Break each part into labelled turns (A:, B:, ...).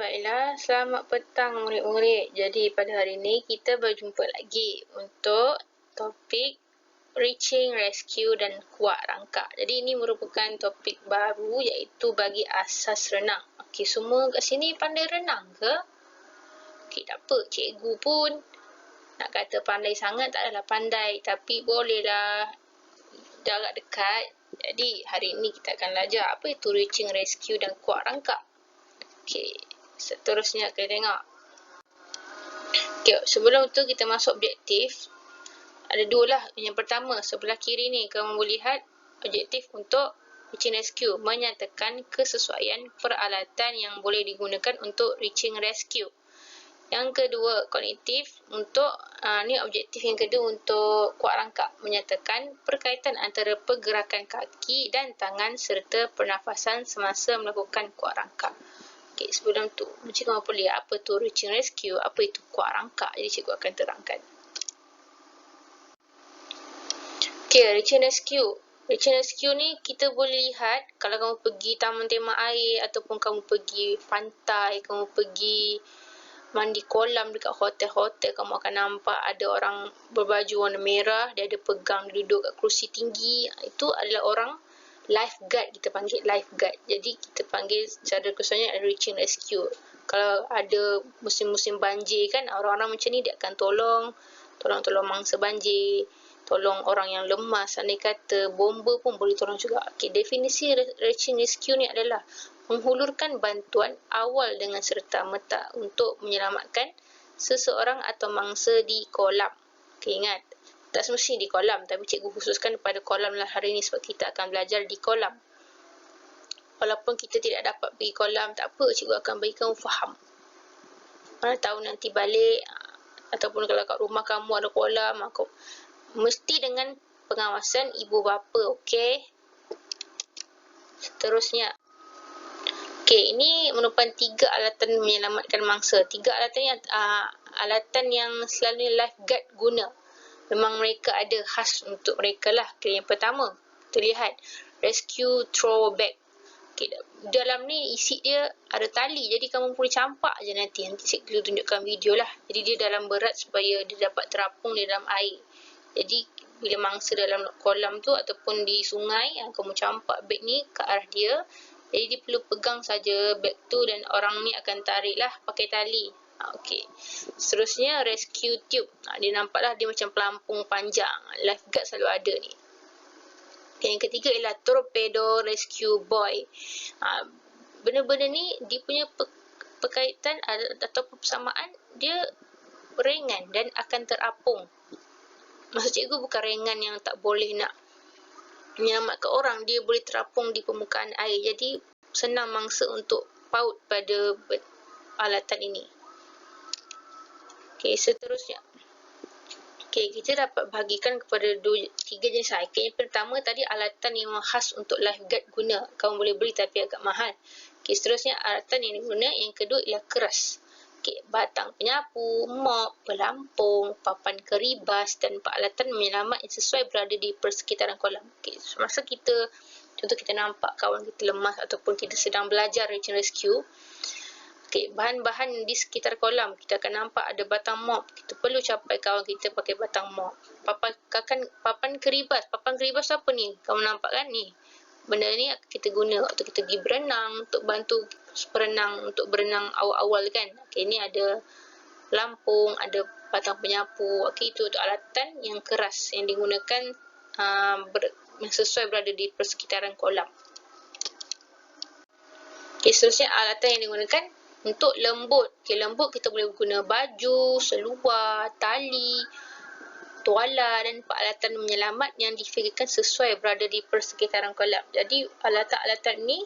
A: baiklah. Selamat petang murid-murid. Jadi pada hari ini kita berjumpa lagi untuk topik reaching, rescue dan kuat rangkap. Jadi ini merupakan topik baru iaitu bagi asas renang. Okey, semua kat sini pandai renang ke? Okey, tak apa. Cikgu pun nak kata pandai sangat tak adalah pandai. Tapi bolehlah jarak dekat. Jadi hari ini kita akan belajar apa itu reaching, rescue dan kuat rangkap. Okey, seterusnya kita tengok. Okey, sebelum tu kita masuk objektif. Ada dua lah. Yang pertama, sebelah kiri ni kamu boleh lihat objektif untuk reaching rescue. Menyatakan kesesuaian peralatan yang boleh digunakan untuk reaching rescue. Yang kedua, kognitif untuk ni objektif yang kedua untuk kuat rangkap. Menyatakan perkaitan antara pergerakan kaki dan tangan serta pernafasan semasa melakukan kuat rangkap. Okay, sebelum tu, cikgu mahu lihat apa tu reaching rescue, apa itu kuat rangkap. Jadi cikgu akan terangkan. Okay, reaching rescue. Reaching rescue ni kita boleh lihat kalau kamu pergi taman tema air ataupun kamu pergi pantai, kamu pergi mandi kolam dekat hotel-hotel, kamu akan nampak ada orang berbaju warna merah, dia ada pegang, dia duduk kat kerusi tinggi. Itu adalah orang lifeguard, kita panggil lifeguard. Jadi kita panggil secara keseluruhannya reaching rescue. Kalau ada musim-musim banjir kan, orang-orang macam ni dia akan tolong mangsa banjir, tolong orang yang lemas, andai kata bomba pun boleh tolong juga. Okey, definisi reaching rescue ni adalah menghulurkan bantuan awal dengan serta-merta untuk menyelamatkan seseorang atau mangsa di kolam. Okey, ingat, tak semestinya di kolam, tapi cikgu khususkan pada kolam lah hari ini sebab kita akan belajar di kolam. Walaupun kita tidak dapat pergi kolam, tak apa, cikgu akan bagi kamu faham. Mana tahu nanti balik, ataupun kalau kat rumah kamu ada kolam, mesti dengan pengawasan ibu bapa, okey? Seterusnya. Okey, ini merupakan 3 alatan menyelamatkan mangsa. 3 alatan yang alatan yang selalunya lifeguard guna. Memang mereka ada khas untuk mereka lah. Okay, yang pertama, kita lihat rescue throw bag. Okay, dalam ni isi dia ada tali. Jadi kamu boleh campak je nanti. Nanti cikgu tunjukkan video lah. Jadi dia dalam berat supaya dia dapat terapung di dalam air. Jadi bila mangsa dalam kolam tu ataupun di sungai, kamu campak bag ni ke arah dia. Jadi dia perlu pegang saja bag tu dan orang ni akan tarik lah pakai tali. Okey. Seterusnya rescue tube. Dia nampaklah dia macam pelampung panjang. Lifeguard selalu ada ni. Okay, yang ketiga ialah torpedo rescue buoy. Benda-benda ni dia punya perkaitan atau persamaan dia ringan dan akan terapung. Maksud cikgu bukan ringan yang tak boleh nak menyelamatkan orang, dia boleh terapung di permukaan air. Jadi senang mangsa untuk paut pada alatan ini. Okey, seterusnya. Okey, kita dapat bahagikan kepada 3 jenis air. Yang pertama tadi alatan yang khas untuk lifeguard guna. Kamu boleh beli tapi agak mahal. Okey, seterusnya alatan yang diguna. Yang kedua ialah keras. Okey, batang penyapu, mop, pelampung, papan keribas dan peralatan menyelamat yang sesuai berada di persekitaran kolam. Okey, semasa contoh kita nampak kawan kita lemas ataupun kita sedang belajar reaching rescue. Okey, bahan-bahan di sekitar kolam, kita akan nampak ada batang mop. Kita perlu capai kawan kita pakai batang mop. Papan keribas. Papan keribas apa ni? Kamu nampak kan ni? Benda ni kita guna waktu kita pergi berenang untuk bantu perenang, untuk berenang awal-awal kan. Okey, ni ada pelampung, ada batang penyapu. Okey, itu untuk alatan yang keras yang digunakan yang sesuai berada di persekitaran kolam. Okey, seterusnya alatan yang digunakan untuk lembut. Okey, lembut kita boleh guna baju, seluar, tali, tuala dan peralatan menyelamat yang difikirkan sesuai berada di persekitaran kolam. Jadi alatan-alatan ni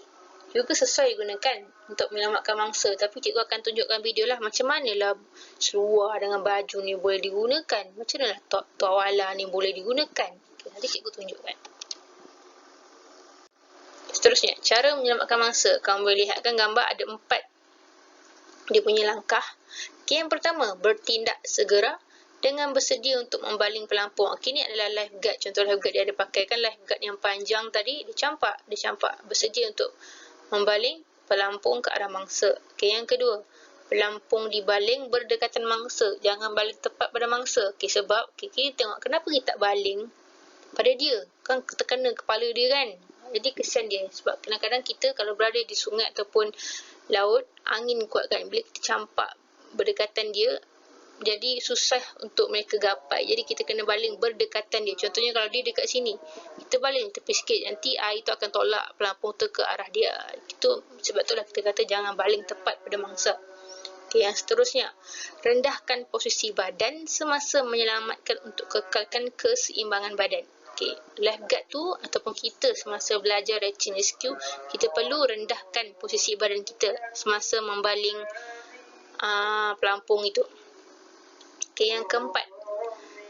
A: juga sesuai digunakan untuk menyelamatkan mangsa. Tapi cikgu akan tunjukkan video lah macam manalah seluar dengan baju ni boleh digunakan. Macam manalah tuala ni boleh digunakan. Okay, nanti cikgu tunjukkan. Seterusnya, cara menyelamatkan mangsa. Kamu boleh lihatkan gambar ada 4 dia punya langkah. Okay, yang pertama, bertindak segera dengan bersedia untuk membaling pelampung. Okay, ni adalah lifeguard. Contoh lifeguard dia ada pakai kan, lifeguard yang panjang tadi, dia campak. Bersedia untuk membaling pelampung ke arah mangsa. Okey, yang kedua, pelampung dibaling berdekatan mangsa. Jangan baling tepat pada mangsa. Okey, sebab kita tengok kenapa kita tak baling pada dia. Kan terkena kepala dia kan. Jadi kesian dia. Sebab kadang-kadang kita kalau berada di sungai ataupun laut, angin kuat kan. Bila kita campak berdekatan dia, jadi susah untuk mereka gapai. Jadi kita kena baling berdekatan dia. Contohnya kalau dia dekat sini, kita baling tepi sikit, nanti air tu akan tolak pelampung tu ke arah dia. Itu sebab itulah kita kata jangan baling tepat pada mangsa. Okey, yang seterusnya, rendahkan posisi badan semasa menyelamatkan untuk kekalkan keseimbangan badan. Okey, lifeguard tu ataupun kita semasa belajar search and rescue, kita perlu rendahkan posisi badan kita semasa membaling pelampung itu. Okey, yang keempat,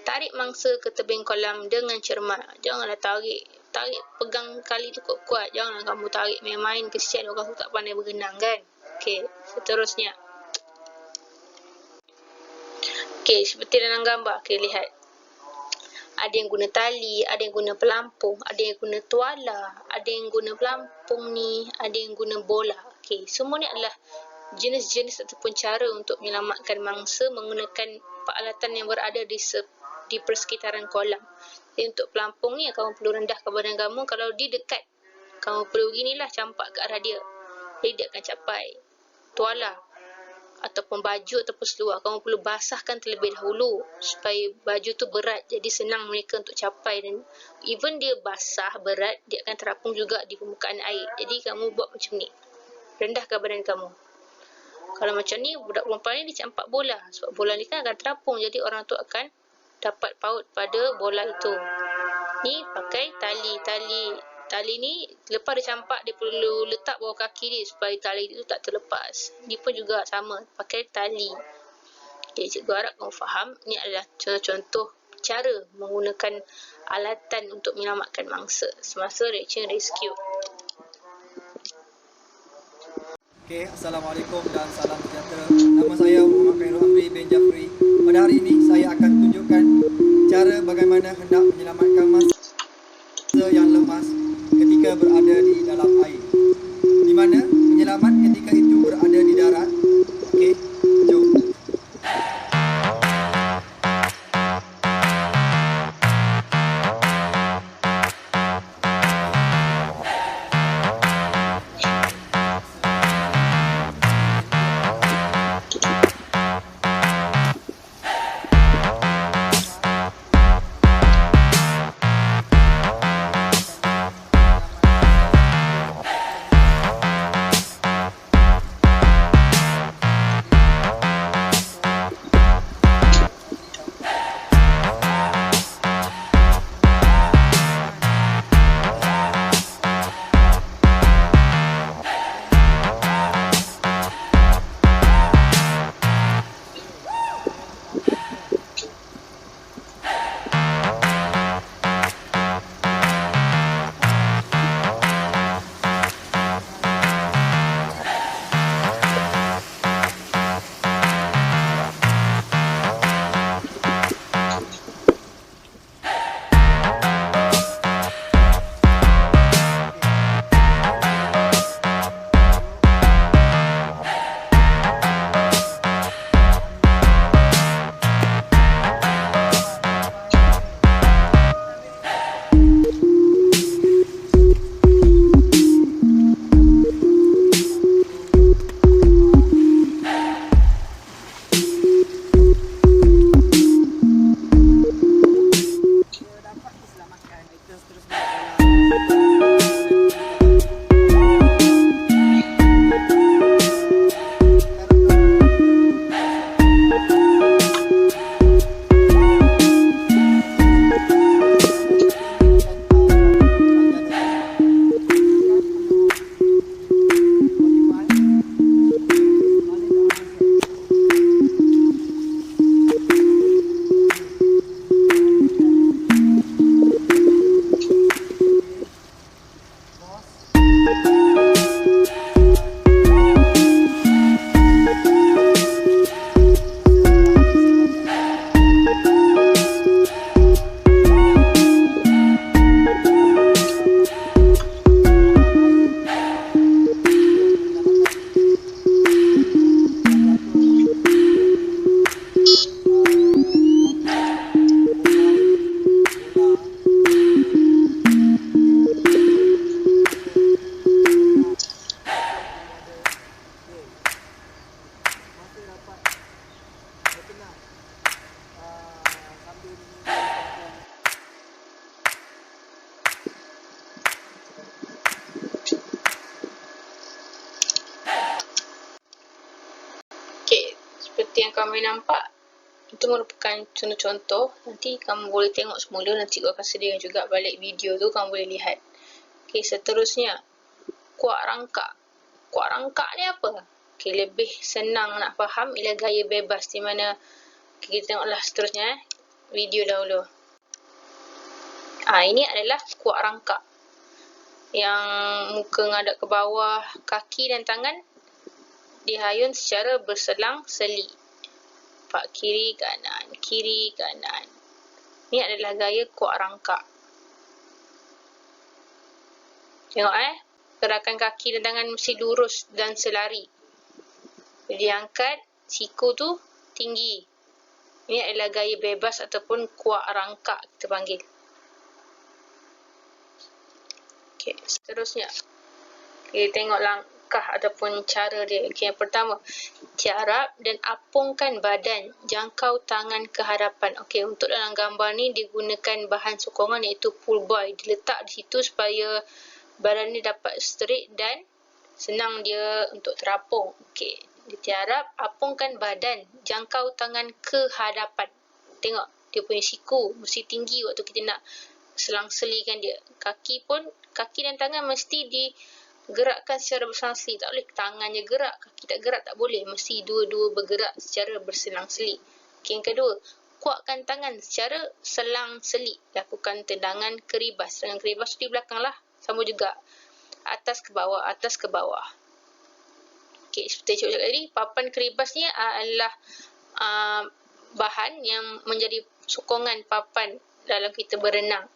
A: tarik mangsa ke tebing kolam dengan cermat. Janganlah tarik pegang kali tu kuat-kuat. Janganlah kamu tarik main-main, kesian orang tu tak pandai berenang kan. Okey, seterusnya. Okey, seperti dalam gambar, okey lihat. Ada yang guna tali, ada yang guna pelampung, ada yang guna tuala, ada yang guna pelampung ni, ada yang guna bola. Okey, semua ni adalah jenis-jenis ataupun cara untuk menyelamatkan mangsa menggunakan peralatan yang berada di persekitaran kolam. Jadi untuk pelampung ni, kamu perlu rendahkan badan kamu. Kalau dia dekat, kamu perlu ginilah, campak ke arah dia. Jadi dia akan capai. Tuala ataupun baju ataupun seluar, kamu perlu basahkan terlebih dahulu supaya baju tu berat, jadi senang mereka untuk capai. Dan even dia basah, berat, dia akan terapung juga di permukaan air. Jadi kamu buat macam ni, rendahkan badan kamu. Kalau macam ni, budak perempuan ni dia campak bola. Sebab bola ni kan akan terapung, jadi orang tu akan dapat paut pada bola itu. Ni pakai tali. Tali ni lepas dia campak, dia perlu letak bawah kaki dia supaya tali itu tak terlepas. Ni pun juga sama, pakai tali. Jadi cikgu harap kamu faham. Ni adalah contoh-contoh cara menggunakan alatan untuk menyelamatkan mangsa semasa search and rescue.
B: Okay, Assalamualaikum dan salam sejahtera. Nama saya Muhammad Khairul Amri bin Jafri. Pada hari ini saya akan tunjukkan cara bagaimana hendak menyelamatkan mangsa yang lemas ketika berada di dalam air. Di mana penyelamat ketika itu berada di darat. Okey, jom.
A: Seperti yang kamu nampak, itu merupakan contoh-contoh. Nanti kamu boleh tengok semula, nanti aku akan sediakan juga balik video tu, kamu boleh lihat. Okey, seterusnya, kuak rangkak. Kuak rangkak ni apa? Okey, lebih senang nak faham ialah gaya bebas, di mana kita tengoklah seterusnya video dahulu. Ini adalah kuak rangkak. Yang muka ngadap ke bawah, kaki dan tangan dihayun secara berselang-seli. Pak kiri kanan, kiri kanan. Ini adalah gaya kuak rangkak. Tengok gerakan kaki dan tangan mesti lurus dan selari. Bila diangkat, siku tu tinggi. Ini adalah gaya bebas ataupun kuak rangkak kita panggil. Okey, seterusnya. Kita tengok langkah ataupun cara dia. Okey, yang pertama, tiarap dan apungkan badan, jangkau tangan ke hadapan. Okey, untuk dalam gambar ni digunakan bahan sokongan iaitu pull buoy. Diletak di situ supaya badan ni dapat straight dan senang dia untuk terapung. Okey, ditiarap, apungkan badan, jangkau tangan ke hadapan. Tengok, dia punya siku mesti tinggi waktu kita nak selang-selikan dia. Kaki dan tangan mesti digerakkan secara berselang-seli. Tak boleh tangannya gerak, kaki tak gerak, tak boleh. Mesti dua-dua bergerak secara berselang-seli. Okey, yang kedua, kuatkan tangan secara selang-seli. Lakukan tendangan keribas. Tendangan keribas di belakang lah. Sama juga. Atas ke bawah, atas ke bawah. Okey, seperti saya cakap tadi, papan keribas ni adalah bahan yang menjadi sokongan papan dalam kita berenang.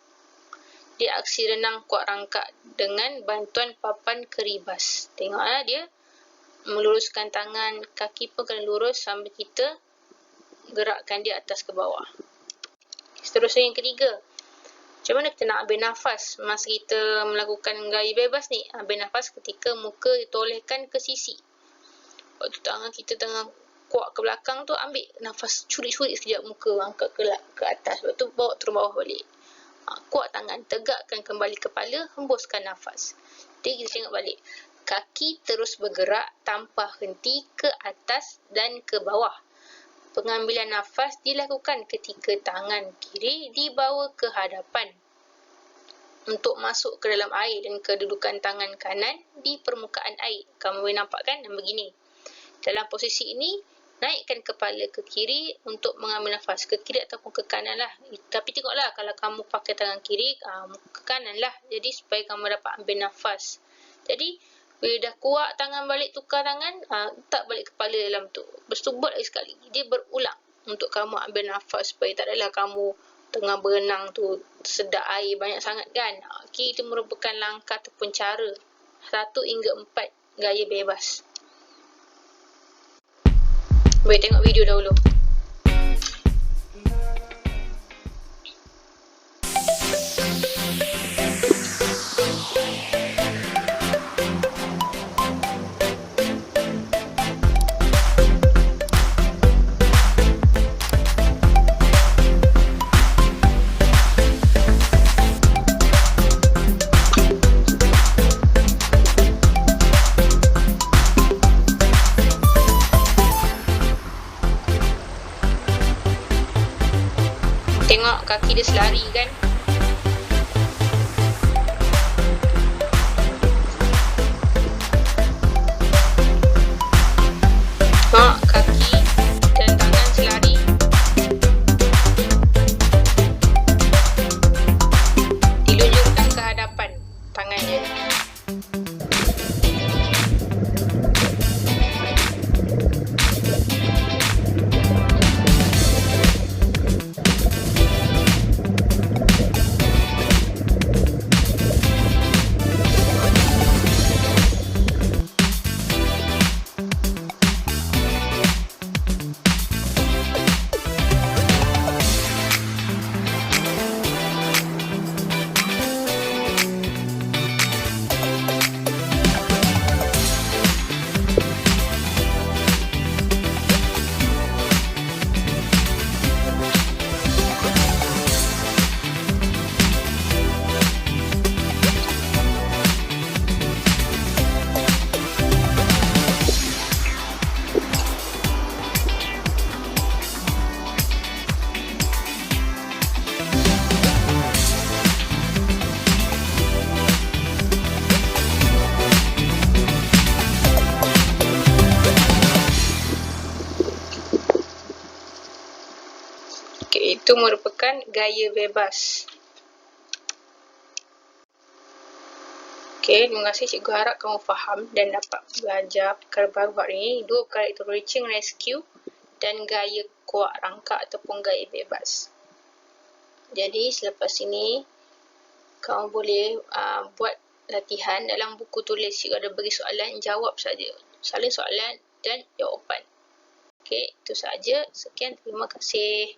A: Dia aksi renang kuat rangkak dengan bantuan papan keribas. Tengok dia meluruskan tangan, kaki pun kena lurus sambil kita gerakkan dia atas ke bawah. Seterusnya yang ketiga, macam mana kita nak ambil nafas masa kita melakukan gaya bebas ni? Ambil nafas ketika muka ditolehkan ke sisi. Waktu tangan kita tengah kuat ke belakang tu, ambil nafas curik-curik sekejap muka, angkat ke atas. Lepas tu bawa turun bawah balik. Kuat tangan, tegakkan kembali kepala, hembuskan nafas. Jadi kita tengok balik. Kaki terus bergerak tanpa henti ke atas dan ke bawah. Pengambilan nafas dilakukan ketika tangan kiri dibawa ke hadapan untuk masuk ke dalam air dan kedudukan tangan kanan di permukaan air. Kamu boleh nampak kan begini. Dalam posisi ini, naikkan kepala ke kiri untuk mengambil nafas. Ke kiri ataupun ke kanan lah. Tapi tengoklah kalau kamu pakai tangan kiri, ke kanan lah. Jadi supaya kamu dapat ambil nafas. Jadi bila dah kuat tangan balik, tukar tangan, letak balik kepala dalam tu. Lepas tu buat lagi sekali. Dia berulang untuk kamu ambil nafas. Supaya tak adalah kamu tengah berenang tu tersedak air banyak sangat kan. Okay, itu merupakan langkah ataupun cara 1 hingga 4 gaya bebas. Boleh tengok video dahulu. Tengok kaki dia selari kan. Tengok kaki dan tangan selari. Dilunjukkan ke hadapan tangannya. Itu merupakan gaya bebas. Okey, terima kasih. Cikgu harap kamu faham dan dapat belajar perkara baru hari ini. Dua perkara itu, reaching rescue dan gaya kuak rangkap ataupun gaya bebas. Jadi selepas ini kamu boleh buat latihan dalam buku tulis. Jika ada beri soalan, jawab saja. Salin soalan dan jawapan. Okey, itu saja. Sekian, terima kasih.